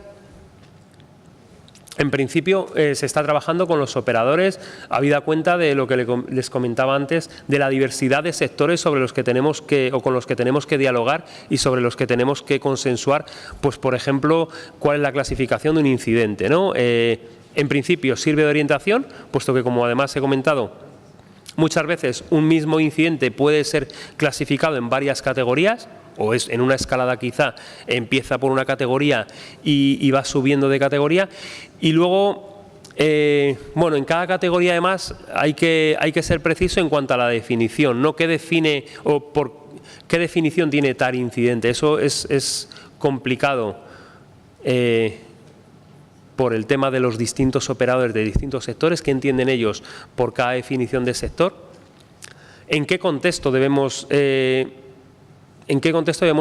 en principio se está trabajando con los operadores, habida cuenta de lo que les comentaba antes, de la diversidad de sectores sobre los que tenemos con los que tenemos que dialogar y sobre los que tenemos que consensuar, pues por ejemplo, cuál es la clasificación de un incidente, ¿no? En principio sirve de orientación, puesto que, como además he comentado, muchas veces un mismo incidente puede ser clasificado en varias categorías, o es en una escalada, quizá empieza por una categoría y va subiendo de categoría, y luego bueno, en cada categoría además hay que ser preciso en cuanto a la definición, ¿no? ¿Qué define o por qué definición tiene tal incidente? Eso es complicado por el tema de los distintos operadores de distintos sectores. ¿Qué entienden ellos por cada definición de sector? ¿En qué contexto debemos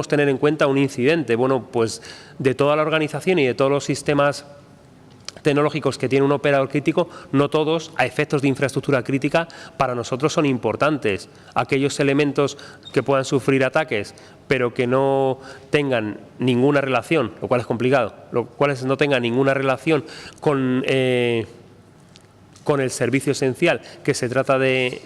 tener en cuenta un incidente? Bueno, pues de toda la organización y de todos los sistemas tecnológicos que tiene un operador crítico, no todos, a efectos de infraestructura crítica, para nosotros son importantes. Aquellos elementos que puedan sufrir ataques, pero que no tengan ninguna relación, lo cual es complicado, los cuales no tengan ninguna relación con el servicio esencial que se trata de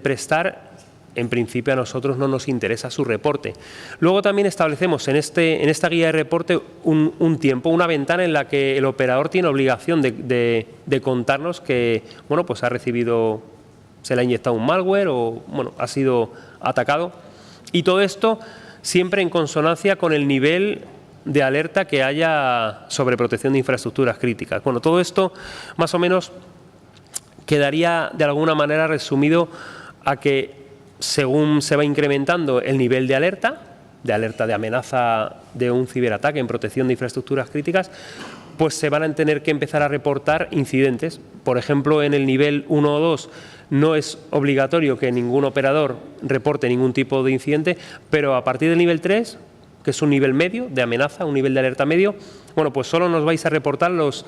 prestar, en principio a nosotros no nos interesa su reporte. Luego también establecemos en esta guía de reporte un tiempo, una ventana en la que el operador tiene obligación de contarnos que, bueno, pues se le ha inyectado un malware o, bueno, ha sido atacado. Y todo esto siempre en consonancia con el nivel de alerta que haya sobre protección de infraestructuras críticas. Bueno, todo esto más o menos quedaría de alguna manera resumido a que, según se va incrementando el nivel de alerta de amenaza de un ciberataque en protección de infraestructuras críticas, pues se van a tener que empezar a reportar incidentes. Por ejemplo, en el nivel 1 o 2 no es obligatorio que ningún operador reporte ningún tipo de incidente, pero a partir del nivel 3 que es un nivel medio de amenaza, un nivel de alerta medio, bueno, pues solo nos vais a reportar los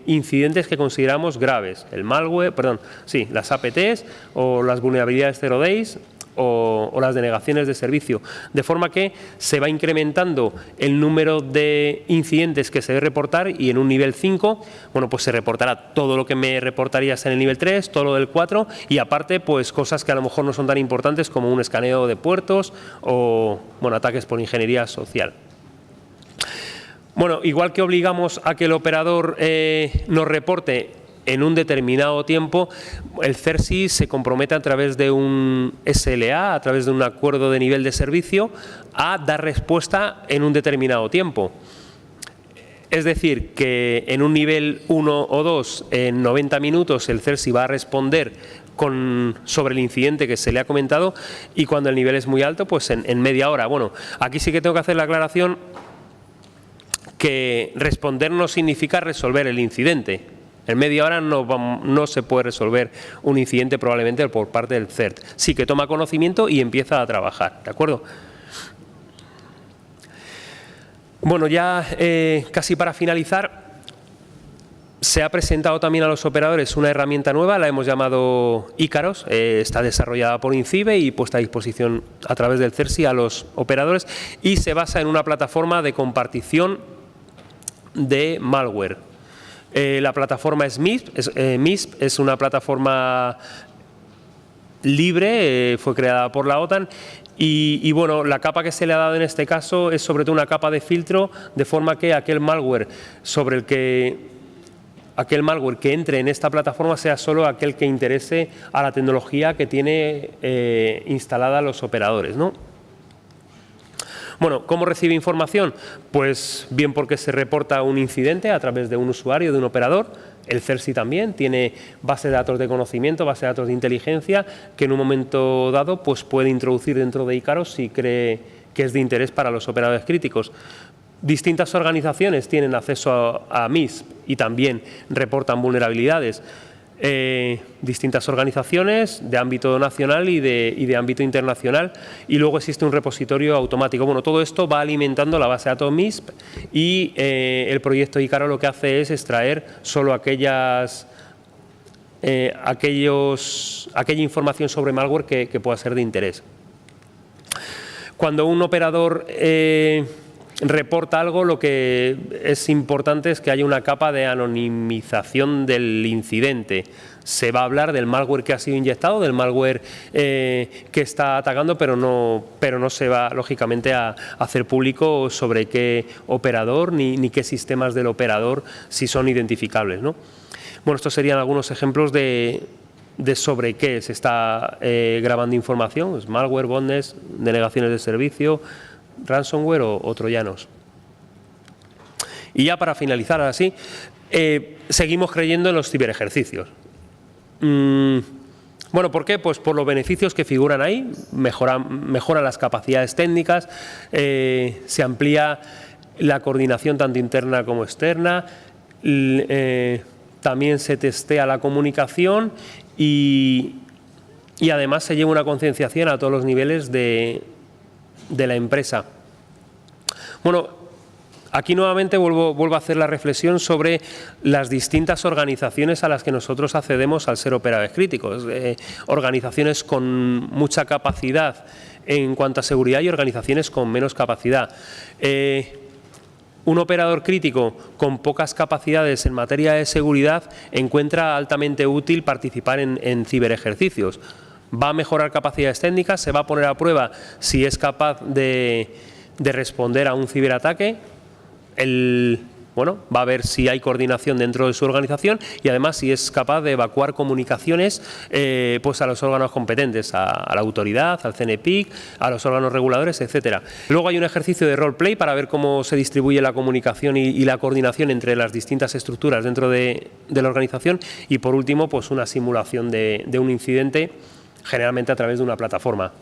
incidentes que consideramos graves, el malware, perdón, sí, las APTs o las vulnerabilidades 0 days o las denegaciones de servicio, de forma que se va incrementando el número de incidentes que se debe reportar y en un nivel 5, bueno, pues se reportará todo lo que me reportarías en el nivel 3, todo lo del 4 y aparte, pues cosas que a lo mejor no son tan importantes como un escaneo de puertos o, bueno, ataques por ingeniería social. Bueno, igual que obligamos a que el operador nos reporte en un determinado tiempo, el CERSI se compromete a través de un SLA, a través de un acuerdo de nivel de servicio, a dar respuesta en un determinado tiempo. Es decir, que en un nivel 1 o 2, en 90 minutos, el CERSI va a responder sobre el incidente que se le ha comentado y cuando el nivel es muy alto, pues en media hora. Bueno, aquí sí que tengo que hacer la aclaración que responder no significa resolver el incidente. En media hora no se puede resolver un incidente probablemente por parte del CERT. Sí que toma conocimiento y empieza a trabajar, ¿de acuerdo? Bueno, ya casi para finalizar, se ha presentado también a los operadores una herramienta nueva, la hemos llamado Icaros, está desarrollada por INCIBE y puesta a disposición a través del CERSI a los operadores y se basa en una plataforma de compartición de malware. La plataforma es MISP, es una plataforma libre, fue creada por la OTAN y bueno, la capa que se le ha dado en este caso es sobre todo una capa de filtro, de forma que aquel malware que entre en esta plataforma sea solo aquel que interese a la tecnología que tiene instalada los operadores, ¿no? Bueno, ¿cómo recibe información? Pues bien porque se reporta un incidente a través de un usuario, de un operador. El CERSI también tiene base de datos de conocimiento, base de datos de inteligencia, que en un momento dado pues puede introducir dentro de Icaros si cree que es de interés para los operadores críticos. Distintas organizaciones tienen acceso a MISP y también reportan vulnerabilidades. Distintas organizaciones de ámbito nacional y de ámbito internacional y luego existe un repositorio automático. Bueno, todo esto va alimentando la base de datos MISP y el proyecto Icaro lo que hace es extraer solo aquella información sobre malware que pueda ser de interés. Cuando un operador reporta algo, lo que es importante es que haya una capa de anonimización del incidente. Se va a hablar del malware que ha sido inyectado, del malware que está atacando, pero no se va, lógicamente, a hacer público sobre qué operador ni qué sistemas del operador, si son identificables, ¿no? Bueno, estos serían algunos ejemplos de sobre qué se está grabando información, es malware, botnets, denegaciones de servicio, ransomware o troyanos. Y ya para finalizar, ahora sí, seguimos creyendo en los ciberejercicios. Bueno, ¿por qué? Pues por los beneficios que figuran ahí, mejoran las capacidades técnicas, se amplía la coordinación tanto interna como externa, también se testea la comunicación y además se lleva una concienciación a todos los niveles de la empresa. Bueno, aquí nuevamente vuelvo a hacer la reflexión sobre las distintas organizaciones a las que nosotros accedemos al ser operadores críticos. Organizaciones con mucha capacidad en cuanto a seguridad y organizaciones con menos capacidad. Un operador crítico con pocas capacidades en materia de seguridad encuentra altamente útil participar en ciberejercicios. Va a mejorar capacidades técnicas, se va a poner a prueba si es capaz de responder a un ciberataque. Bueno, va a ver si hay coordinación dentro de su organización y además si es capaz de evacuar comunicaciones pues a los órganos competentes, a la autoridad, al CNPIC, a los órganos reguladores, etcétera. Luego hay un ejercicio de roleplay para ver cómo se distribuye la comunicación y la coordinación entre las distintas estructuras dentro de la organización y por último pues una simulación de un incidente, generalmente a través de una plataforma.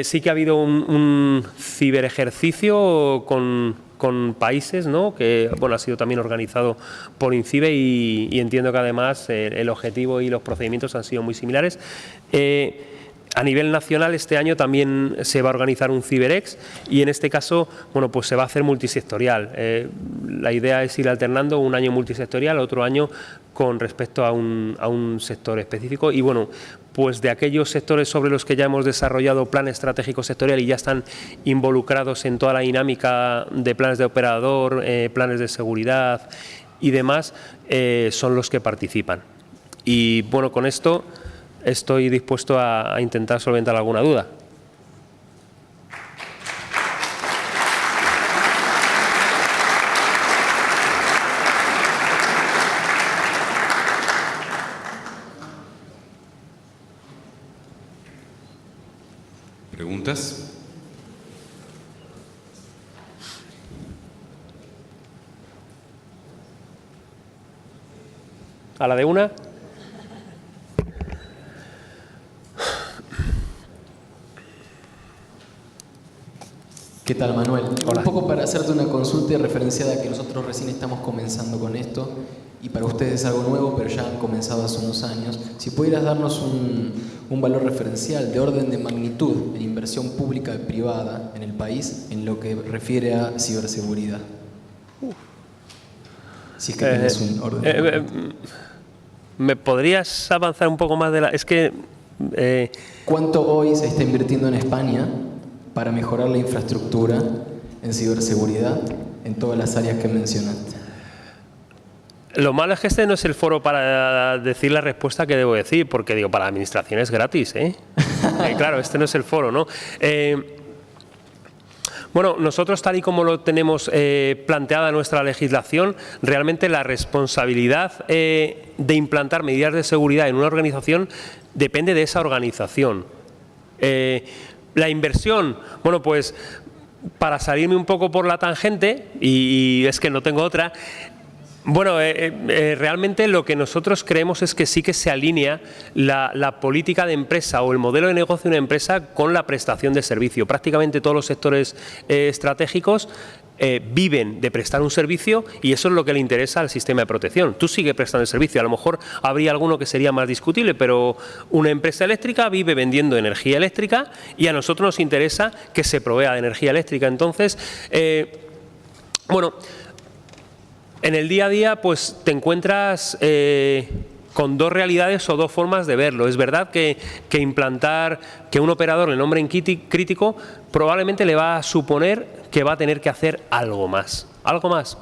Sí que ha habido un ciberejercicio con países, ¿no? Que bueno, ha sido también organizado por INCIBE y entiendo que además el objetivo y los procedimientos han sido muy similares. A nivel nacional, este año también se va a organizar un CiberEx y en este caso, bueno, pues se va a hacer multisectorial. La idea es ir alternando un año multisectorial, otro año con respecto a un sector específico y bueno, pues de aquellos sectores sobre los que ya hemos desarrollado plan estratégico sectorial y ya están involucrados en toda la dinámica de planes de operador, planes de seguridad y demás, son los que participan. Y bueno, con esto estoy dispuesto a intentar solventar alguna duda. ¿Preguntas? ¿A la de una? ¿Qué tal, Manuel? Hola. Un poco para hacerte una consulta referenciada a que nosotros recién estamos comenzando con esto y para ustedes es algo nuevo, pero ya han comenzado hace unos años. Si pudieras darnos un valor referencial de orden de magnitud en inversión pública y privada en el país en lo que refiere a ciberseguridad. Si es que tienes un orden. ¿Me podrías avanzar un poco más de la...? Es que... ¿Cuánto hoy se está invirtiendo en España para mejorar la infraestructura en ciberseguridad en todas las áreas que mencionaste? Lo malo es que este no es el foro para decir la respuesta que debo decir, porque digo, para la administración es gratis, ¿eh? Claro, este no es el foro, ¿no? Bueno, nosotros tal y como lo tenemos planteada nuestra legislación, realmente la responsabilidad de implantar medidas de seguridad en una organización depende de esa organización. La inversión, bueno, pues para salirme un poco por la tangente, y es que no tengo otra, bueno, realmente lo que nosotros creemos es que sí que se alinea la política de empresa o el modelo de negocio de una empresa con la prestación de servicio. Prácticamente todos los sectores estratégicos viven de prestar un servicio y eso es lo que le interesa al sistema de protección. Tú sigues prestando el servicio, a lo mejor habría alguno que sería más discutible, pero una empresa eléctrica vive vendiendo energía eléctrica y a nosotros nos interesa que se provea de energía eléctrica. Entonces, bueno, en el día a día pues te encuentras con dos realidades o dos formas de verlo. Es verdad que implantar que un operador le nombre en crítico probablemente le va a suponer que va a tener que hacer algo más,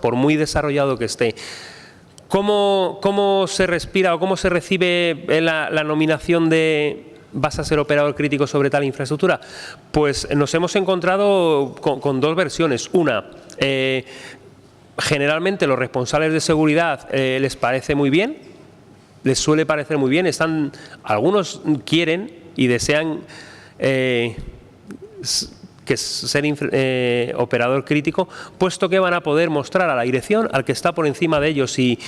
por muy desarrollado que esté. ¿Cómo se respira o cómo se recibe la nominación de vas a ser operador crítico sobre tal infraestructura? Pues nos hemos encontrado con dos versiones. Una, generalmente los responsables de seguridad les parece muy bien, les suele parecer muy bien, algunos quieren y desean que ser operador crítico, puesto que van a poder mostrar a la dirección, al que está por encima de ellos y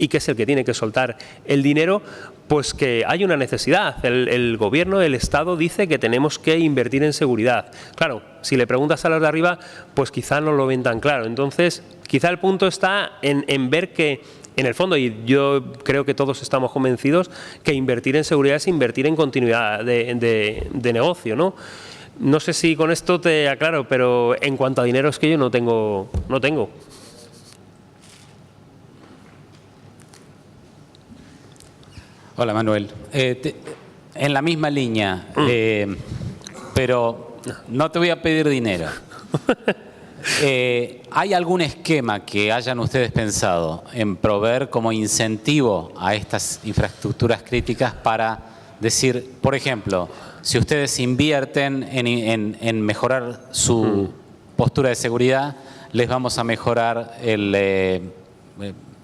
que es el que tiene que soltar el dinero, pues que hay una necesidad. El gobierno, el Estado dice que tenemos que invertir en seguridad. Claro, si le preguntas a los de arriba, pues quizá no lo ven tan claro. Entonces, quizá el punto está en ver que, en el fondo, y yo creo que todos estamos convencidos, que invertir en seguridad es invertir en continuidad de negocio, ¿no? No sé si con esto te aclaro, pero en cuanto a dinero es que yo no tengo. Hola, Manuel. En la misma línea, pero no te voy a pedir dinero. ¿Hay algún esquema que hayan ustedes pensado en proveer como incentivo a estas infraestructuras críticas para decir, por ejemplo, si ustedes invierten en mejorar su postura de seguridad, les vamos a mejorar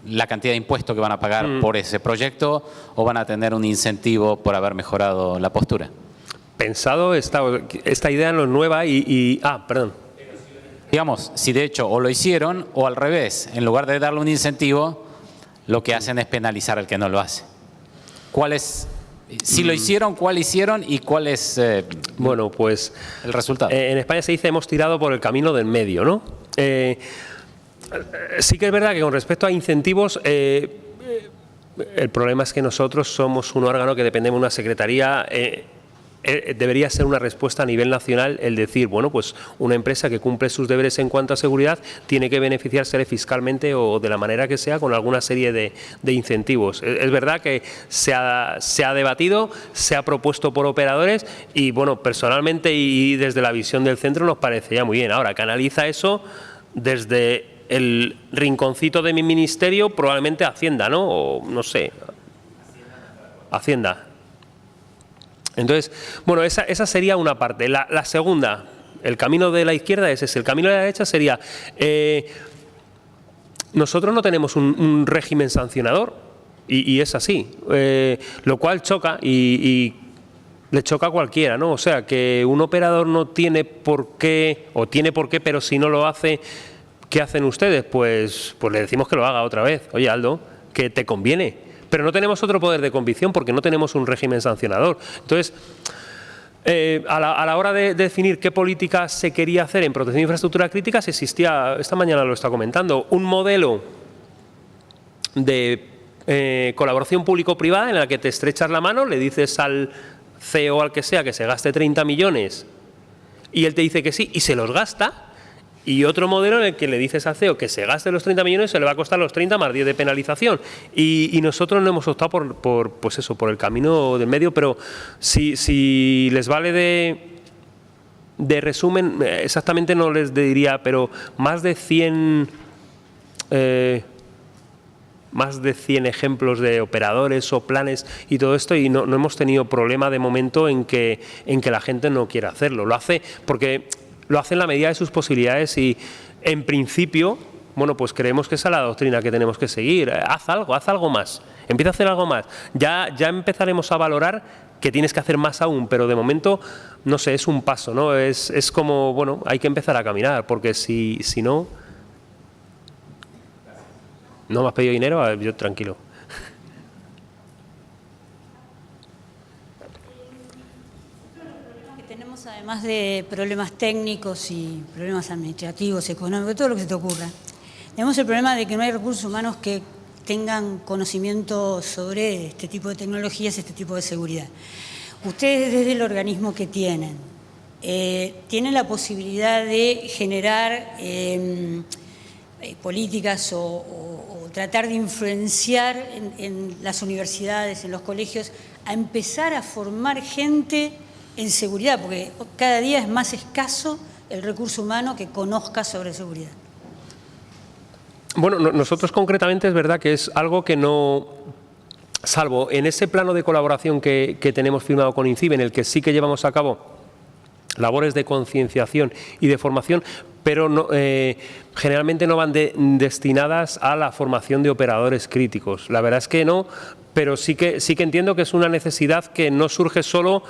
la cantidad de impuestos que van a pagar por ese proyecto, o van a tener un incentivo por haber mejorado la postura? Pensado esta idea no es nueva perdón. Digamos, si de hecho o lo hicieron o al revés, en lugar de darle un incentivo, lo que hacen es penalizar al que no lo hace. ¿Cuál es? Si lo hicieron, ¿cuál hicieron y cuál es bueno, pues, el resultado? En España se dice hemos tirado por el camino del medio, ¿no? Sí que es verdad que con respecto a incentivos, el problema es que nosotros somos un órgano que dependemos de una secretaría debería ser una respuesta a nivel nacional el decir, bueno, pues una empresa que cumple sus deberes en cuanto a seguridad tiene que beneficiarse fiscalmente o de la manera que sea con alguna serie de incentivos. Es verdad que se ha debatido, se ha propuesto por operadores y, bueno, personalmente y desde la visión del centro nos parecería muy bien. Ahora, que analiza eso desde el rinconcito de mi ministerio, probablemente Hacienda, ¿no? O no sé. Hacienda. Entonces, bueno, esa sería una parte. La segunda, el camino de la izquierda es ese. El camino de la derecha sería, nosotros no tenemos un régimen sancionador y es así, lo cual choca y le choca a cualquiera, ¿no? O sea, que un operador no tiene por qué, o tiene por qué, pero si no lo hace, ¿qué hacen ustedes? Pues le decimos que lo haga otra vez. Oye, Aldo, que te conviene. Pero no tenemos otro poder de convicción porque no tenemos un régimen sancionador. Entonces, a la hora de definir qué política se quería hacer en protección de infraestructuras críticas, existía, esta mañana lo está comentando, un modelo de colaboración público-privada en la que te estrechas la mano, le dices al CEO o al que sea que se gaste 30 millones y él te dice que sí y se los gasta. Y otro modelo en el que le dices al CEO que se gaste los 30 millones, se le va a costar los 30 más 10 de penalización. Y nosotros no hemos optado por el camino del medio, pero si les vale de resumen, exactamente no les diría, pero más de 100 ejemplos de operadores o planes y todo esto, y no hemos tenido problema de momento en que la gente no quiera hacerlo. Lo hace porque lo hace en la medida de sus posibilidades y, en principio, bueno, pues creemos que esa es la doctrina que tenemos que seguir. Haz algo más, empieza a hacer algo más. Ya empezaremos a valorar que tienes que hacer más aún, pero de momento, no sé, es un paso, ¿no? Es como, bueno, hay que empezar a caminar, porque si no me has pedido dinero, yo tranquilo. Además de problemas técnicos y problemas administrativos, económicos, todo lo que se te ocurra, tenemos el problema de que no hay recursos humanos que tengan conocimiento sobre este tipo de tecnologías, este tipo de seguridad. Ustedes, desde el organismo que tienen la posibilidad de generar políticas o tratar de influenciar en las universidades, en los colegios, a empezar a formar gente en seguridad, porque cada día es más escaso el recurso humano que conozca sobre seguridad. Bueno, nosotros concretamente es verdad que es algo que no, salvo en ese plano de colaboración que tenemos firmado con INCIBE, en el que sí que llevamos a cabo labores de concienciación y de formación, pero no, generalmente no van destinadas a la formación de operadores críticos. La verdad es que no, pero sí que entiendo que es una necesidad que no surge solo,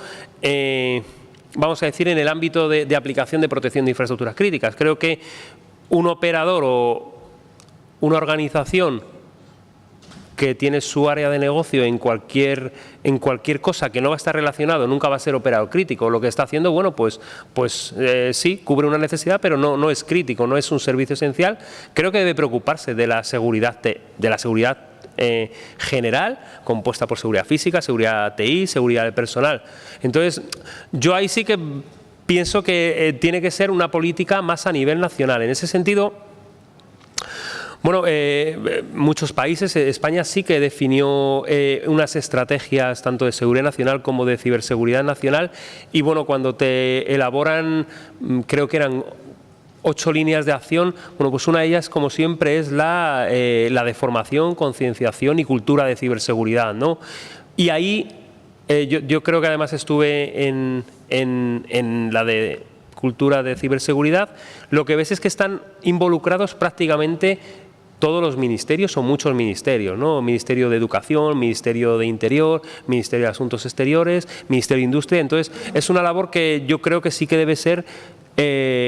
vamos a decir, en el ámbito de aplicación de protección de infraestructuras críticas. Creo que un operador o una organización que tiene su área de negocio en cualquier cosa que no va a estar relacionado, nunca va a ser operador crítico. Lo que está haciendo, bueno, pues sí, cubre una necesidad, pero no es crítico, no es un servicio esencial. Creo que debe preocuparse de la seguridad general, compuesta por seguridad física, seguridad TI, seguridad del personal. Entonces, yo ahí sí que pienso que tiene que ser una política más a nivel nacional. En ese sentido, bueno, muchos países, España sí que definió unas estrategias tanto de seguridad nacional como de ciberseguridad nacional, y bueno, cuando te elaboran, creo que eran 8 líneas de acción, bueno, pues una de ellas, como siempre, es la de formación, concienciación y cultura de ciberseguridad, ¿no? Y ahí yo creo que además estuve en la de cultura de ciberseguridad. Lo que ves es que están involucrados prácticamente todos los ministerios o muchos ministerios, ¿no? Ministerio de Educación, Ministerio de Interior, Ministerio de Asuntos Exteriores, Ministerio de Industria. Entonces, es una labor que yo creo que sí que debe ser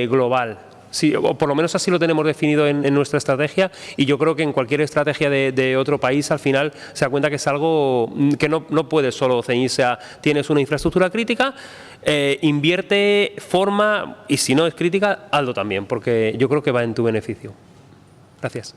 global. Sí, o por lo menos así lo tenemos definido en nuestra estrategia, y yo creo que en cualquier estrategia de otro país al final se da cuenta que es algo que no puede solo ceñirse a tienes una infraestructura crítica, invierte, forma, y si no es crítica, hazlo también, porque yo creo que va en tu beneficio. Gracias.